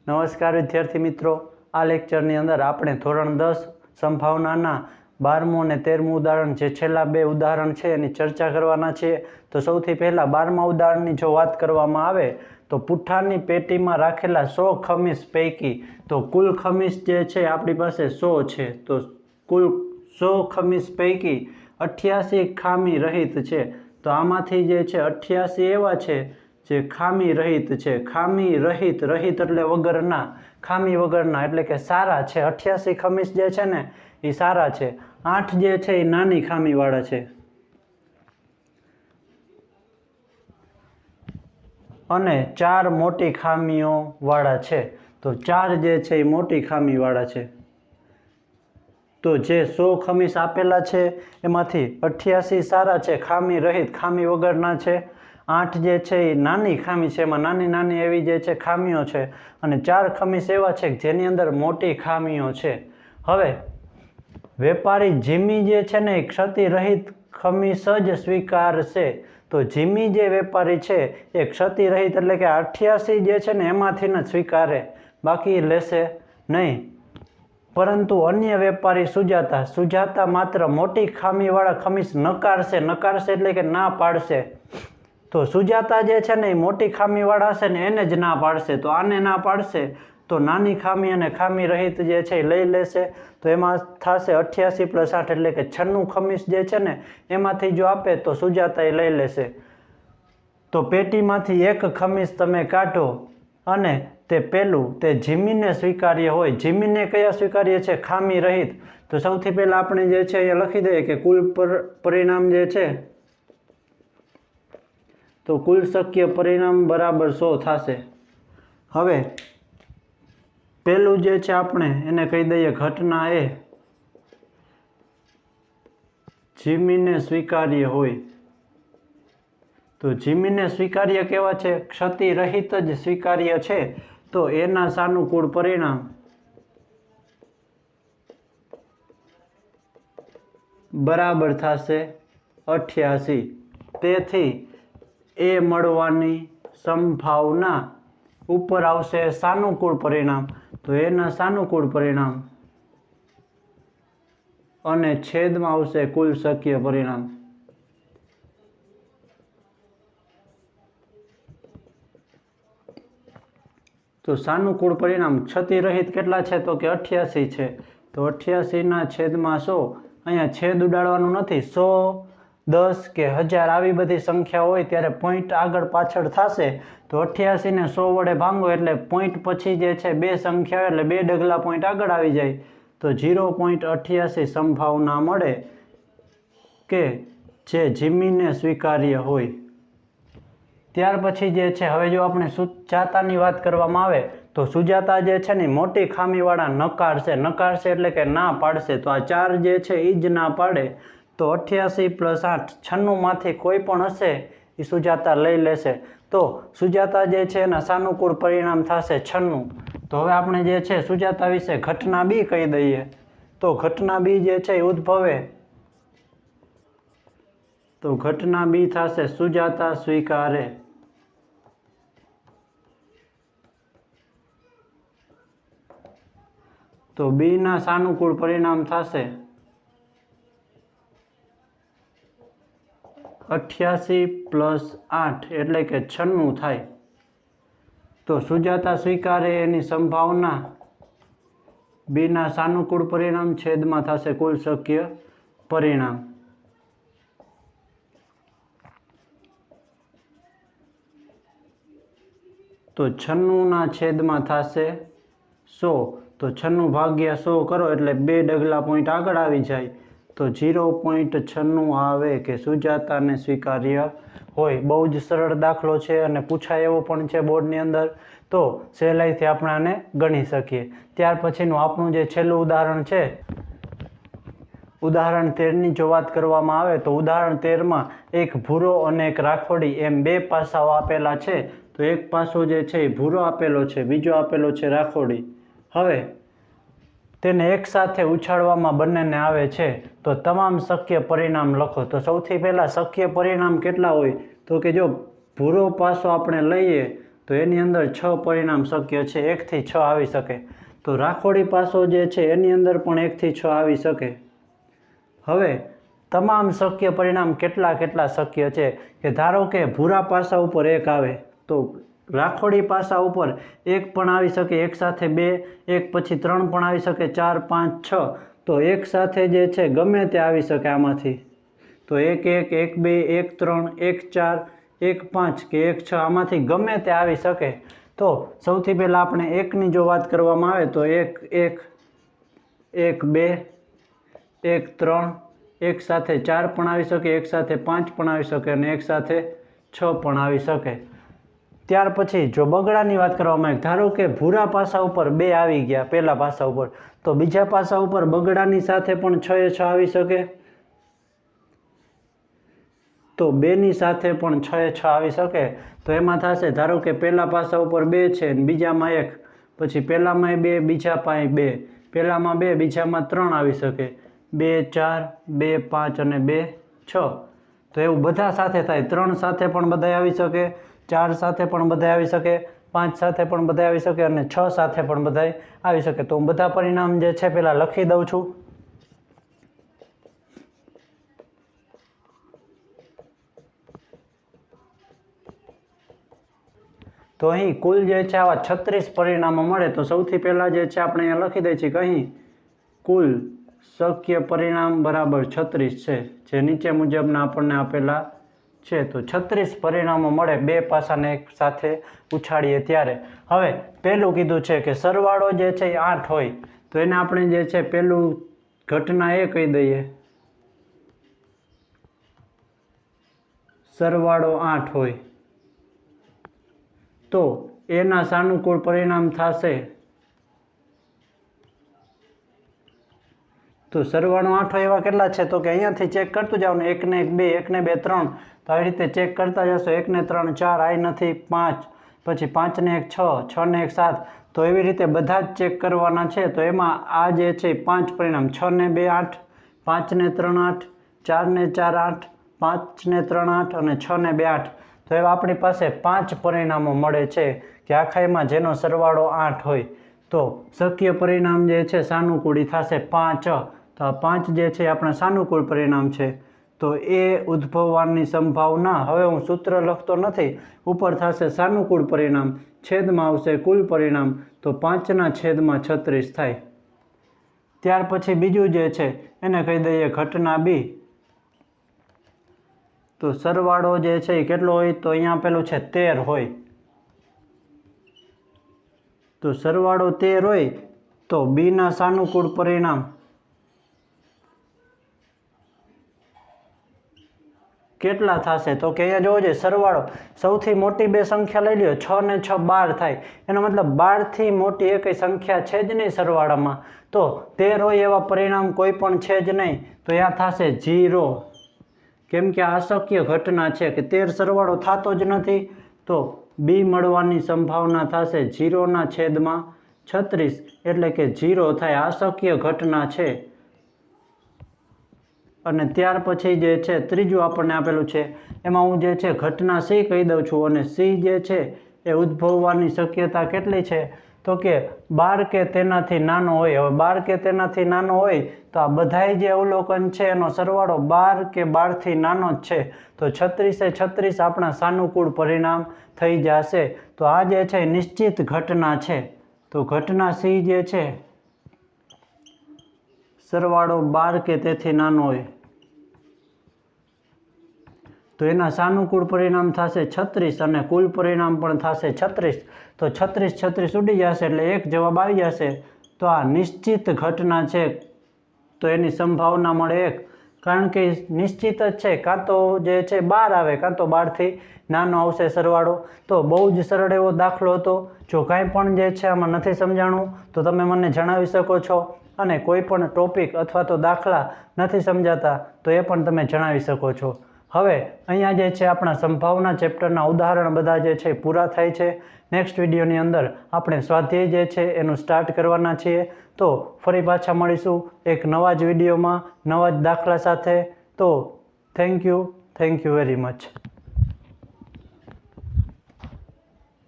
નમસ્કાર વિદ્યાર્થી મિત્રો, આ લેક્ચરની અંદર આપણે ધોરણ 10 સંભાવનાના 12મું અને 13મું ઉદાહરણ જે છેલ્લા બે ઉદાહરણ છે એની ચર્ચા કરવાના છીએ. તો સૌથી પહેલાં 12મા ઉદાહરણની જો વાત કરવામાં આવે તો પુઠ્ઠાની પેટીમાં રાખેલા 100 ખમીસ પૈકી તો કુલ ખમીસ જે છે આપણી પાસે 100 છે. તો કુલ 100 ખમીસ પૈકી 88 ખામી રહિત છે. તો આમાંથી જે છે 88 એવા છે જે ખામી રહિત છે. ખામી રહિત, રહિત એટલે વગરના, ખામી વગરના એટલે કે સારા છે. 88 ખમીસ જે છે ને એ સારા છે. 8 જે છે એ નાની ખામીવાળા છે અને 4 મોટી ખામીઓવાળા છે. તો 4 જે છે એ મોટી ખામીવાળા છે. તો જે 100 ખમીસ આપેલા છે એમાંથી 88 સારા છે, ખામી રહિત, ખામી વગરના છે. 8 જે છે એ નાની ખામી છે, એમાં નાની નાની એવી જે છે ખામીઓ છે. અને 4 ખમીસ એવા છે જેની અંદર મોટી ખામીઓ છે. હવે વેપારી જીમી જે છે ને એ ક્ષતિરહિત ખમીસ જ સ્વીકારશે. તો જીમી જે વેપારી છે એ ક્ષતિરહિત એટલે કે 88 જે છે ને એમાંથી ન સ્વીકારે, બાકી લેશે નહીં. પરંતુ અન્ય વેપારી સુજાતા માત્ર મોટી ખામીવાળા ખમીસ નકારશે એટલે કે ના પાડશે. તો સુજાતા જે છે ને એ મોટી ખામીવાળા હશે ને એને જ ના પાડશે. તો આને ના પાડશે તો નાની ખામી અને ખામી રહિત જે છે એ લઈ લેશે. તો એમાં થશે 88 + 8 એટલે કે 96 ખમીસ જે છે ને એમાંથી જો આપે તો સુજાતા એ લઈ લેશે. તો પેટીમાંથી એક ખમીસ તમે કાઢો અને તે પેલું તે જીમીને સ્વીકાર્ય હોય. જીમીને કયા સ્વીકાર્ય છે? ખામી રહિત. તો સૌથી પહેલાં આપણે જે છે એ લખી દઈએ કે કુલ પરિણામ જે છે તો કુલ શક્ય પરિણામ બરાબર 100 થશે. હવે પેલું જે છે આપણે એને કહી દઈએ ઘટના એ જીમીને સ્વીકાર્ય હોય. તો જીમીને સ્વીકાર્ય કેવા છે? ક્ષતિરહિત જ સ્વીકાર્ય છે. તો એના સાનુકૂળ પરિણામ બરાબર થશે 88. તેથી એ મળવાની સંભાવના ઉપર આવશે સાનુકૂળ પરિણામ. તો એના સાનુકૂળ પરિણામ અને છેદમાં આવશે કુલ શક્ય પરિણામ. તો સાનુકૂળ પરિણામ ક્ષતિરહિત કેટલા છે? તો કે 88 છે. તો 88 છેદમાં 100. અહીંયા છેદ ઉડાડવાનું નથી. 100, 10 કે 1000 આવી બધી સંખ્યા હોય ત્યારે પોઈન્ટ આગળ પાછળ થશે. તો 88 ને 100 વડે ભાંગો એટલે પોઈન્ટ પછી જે છે બે સંખ્યા એટલે બે ડગલા પોઈન્ટ આગળ આવી જાય. તો 0.88 સંભાવના મળે કે જે જીમીને સ્વીકાર્ય હોય. ત્યાર પછી જે છે હવે જો આપણે સુજાતાની વાત કરવામાં આવે તો સુજાતા જે છે ને મોટી ખામીવાળા નકારશે એટલે કે ના પાડશે. તો આ 4 જે છે એ જ ના પાડે. તો 88 + 8 96 માંથી કોઈ પણ હશે એ સુજાતા લઈ લેશે. તો સુજાતા જે છે એના સાનુકૂળ પરિણામ થશે 96. તો હવે આપણે જે છે સુજાતા વિશે ઘટના બી કહી દઈએ. તો ઘટના બી જે છે એ ઉદ્ભવે. તો ઘટના બી થશે સુજાતા સ્વીકારે. તો બી ના સાનુકૂળ પરિણામ થશે 88 + 8 એટલે કે 96 થાય. તો સુજાતા સ્વીકારે એની સંભાવના બી ના સાનુકૂળ પરિણામ છેદમાં થશે કુલ શક્ય પરિણામ. તો 96 છેદમાં થશે 100. તો 96 ભાગ્યા 100 કરો એટલે બે ડગલા પોઈન્ટ આગળ આવી જાય. તો 0.96 આવે કે સુજાતાને સ્વીકાર્ય હોય. બહુ જ સરળ દાખલો છે અને પૂછાય એવો પણ છે બોર્ડની અંદર. તો સહેલાઈથી આપણે આને ગણી શકીએ. ત્યાર પછીનું આપણું જે છેલ્લું ઉદાહરણ છે, ઉદાહરણ 13ની જો વાત કરવામાં આવે તો ઉદાહરણ 13માં એક ભૂરો અને એક રાખોડી એમ બે પાસાઓ આપેલા છે. તો એક પાસો જે છે એ ભૂરો આપેલો છે, બીજો આપેલો છે રાખોડી. હવે તેને એકસાથે ઉછાળવામાં બંનેને આવે છે. તો તમામ શક્ય પરિણામ લખો. તો સૌથી પહેલાં શક્ય પરિણામ કેટલા હોય? તો કે જો ભૂરો પાસો આપણે લઈએ તો એની અંદર 6 પરિણામ શક્ય છે, 1 થી 6 આવી શકે. તો રાખોડી પાસો જે છે એની અંદર પણ 1 થી 6 આવી શકે. હવે તમામ શક્ય પરિણામ કેટલા શક્ય છે કે ધારો કે ભૂરા પાસા ઉપર 1 આવે તો રાખોડી પાસા ઉપર 1 પણ આવી શકે, 1 સાથે 2, 1 પછી 3 પણ આવી શકે, 4, 5, 6. તો 1 સાથે જે છે ગમે તે આવી શકે આમાંથી. તો 1, 1, 1, 2, 1, 3, 1, 4, 1, 5 કે 1, 6 આમાંથી ગમે તે આવી શકે. તો સૌથી પહેલાં આપણે 1ની જો વાત કરવામાં આવે તો 1, 1, 1, 2, 1, 3, 1 સાથે 4 પણ આવી શકે, 1 સાથે 5 પણ આવી શકે અને 1 સાથે 6 પણ આવી શકે. ત્યાર પછી જો બગડાની વાત કરવામાં આવે, ધારો કે ભૂરા પાસા ઉપર 2 આવી ગયા પહેલા પાસા ઉપર, તો બીજા પાસા ઉપર બગડાની સાથે પણ 6 એ 6 આવી શકે. તો 2ની સાથે પણ 6 એ 6 આવી શકે. તો એમાં થશે ધારો કે પહેલા પાસા ઉપર 2 છે અને બીજામાં 1, પછી પહેલામાં 2, બીજામાં 2, પહેલામાં 2, બીજામાં 3 આવી શકે, 2, 4, 2, 5 અને 2, 6. તો એવું બધા સાથે થાય. 3 સાથે પણ બધા આવી શકે, 4 સાથે પણ બધા આવી શકે, 5 સાથે પણ બધા આવી શકે અને 6 સાથે પણ બધા આવી શકે. તો હું બધા પરિણામ જે છે પહેલાં લખી દઉં છું. તો અહીં કુલ જે છે આવા 36 પરિણામો મળે. તો સૌથી પહેલાં જે છે આપણે અહીંયા લખી દઈએ છીએ કે અહીં કુલ શક્ય પરિણામ બરાબર 36 છે, જે નીચે મુજબના આપણને આપેલા છે. તો 36 પરિણામો મળે 2 પાસાને એક સાથે ઉછાળીએ ત્યારે. હવે પહેલું કીધું છે કે સરવાળો જે છે એ 8 હોય, તો એને આપણે જે છે પહેલું ઘટના એ કહી દઈએ, સરવાળો 8 હોય તો એના સાનુકૂળ પરિણામ થશે. તો સરવાળો 8 હોય એવા કેટલા છે તો કે અહીંયાથી ચેક કરતું જવાનું, 1 ને 1 2, 1 ને 2 3. તો આવી રીતે ચેક કરતા જશો. 1 ને 3 4, આ નથી 5, પછી 5 ને 1 6, 6 ને 1 7. તો એવી રીતે બધા જ ચેક કરવાના છે. તો એમાં આ જે છે 5 પરિણામ, 6 ને 2 8, 5 ને 3 8, 4 ને 4 8, 5 ને 3 8 અને 6 ને 2 8. તો એવા આપણી પાસે 5 પરિણામો મળે છે કે આખા એમાં જેનો સરવાળો 8 હોય. તો શક્ય પરિણામ જે છે સાનુકૂળી થશે 5. તો આ 5 જે છે આપણા સાનુકૂળ પરિણામ છે. તો એ ઉદ્ભવવાની સંભાવના, હવે હું સૂત્ર લખતો નથી, ઉપર થશે સાનુકૂળ પરિણામ, છેદમાં આવશે કુલ પરિણામ. તો 5ના છેદમાં 36 થાય. ત્યાર પછી બીજું જે છે એને કહી દઈએ ઘટના બી. તો સરવાળો જે છે એ કેટલો હોય તો અહીંયા આપેલું છે 13 હોય. તો સરવાળો 13 હોય તો બીના સાનુકૂળ પરિણામ કેટલા થશે તો કે અહીંયા જોવો જોઈએ સરવાળો, સૌથી મોટી બે સંખ્યા લઈ લ્યો, 6 ને 6 12 થાય. એનો મતલબ 12થી મોટી એકેય સંખ્યા છે જ નહીં સરવાળામાં. તો 13 હોય એવા પરિણામ કોઈ પણ છે જ નહીં. તો અહીંયા થશે 0, કેમ કે આ અશક્ય ઘટના છે કે 13 સરવાળો થતો જ નથી. તો બી મળવાની સંભાવના થશે 0ના છેદમાં 36, એટલે કે 0 થાય. આ અશક્ય ઘટના છે. અને ત્યાર પછી જે છે ત્રીજું આપણને આપેલું છે, એમાં હું જે છે ઘટના સી કહી દઉં છું. અને સી જે છે એ ઉદ્ભવવાની શક્યતા કેટલી છે તો કે 12 કે તેનાથી નાનો હોય. હવે 12 કે તેનાથી નાનો હોય તો આ બધાય જે અવલોકન છે એનો સરવાળો 12 કે 12થી નાનો જ છે. તો 36 એ 36 આપણા સાનુકૂળ પરિણામ થઈ જશે. તો આ જે છે નિશ્ચિત ઘટના છે. તો ઘટના સી જે છે સરવાળો 12 કે તેથી નાનો હોય તો એના સાનુકૂળ પરિણામ થશે 36 અને કુલ પરિણામ પણ થશે 36. તો 36 36 ઉડી જશે એટલે એક જવાબ આવી જશે. તો આ નિશ્ચિત ઘટના છે. તો એની સંભાવના મળે 1, કારણ કે નિશ્ચિત જ છે. કાં તો જે છે 12 આવે, કાં તો 12થી નાનો આવશે સરવાળો. તો બહુ જ સરળ એવો દાખલો હતો. જો કાંઈ પણ જે છે આમાં નથી સમજાણું તો તમે મને જણાવી શકો છો. અને કોઈ પણ ટોપિક અથવા તો દાખલા નથી સમજાતા તો એ પણ તમે જણાવી શકો છો. હવે અહીંયા જે છે આપણા સંભાવના ચેપ્ટરના ઉદાહરણ બધા જે છે પૂરા થાય છે. નેક્સ્ટ વિડીયોની અંદર આપણે સ્વાધ્યાય જે છે એનું સ્ટાર્ટ કરવાના છીએ. તો ફરી પાછા મળીશું એક નવા જ વિડીયોમાં નવા જ દાખલા સાથે. તો થેન્ક યુ વેરી મચ.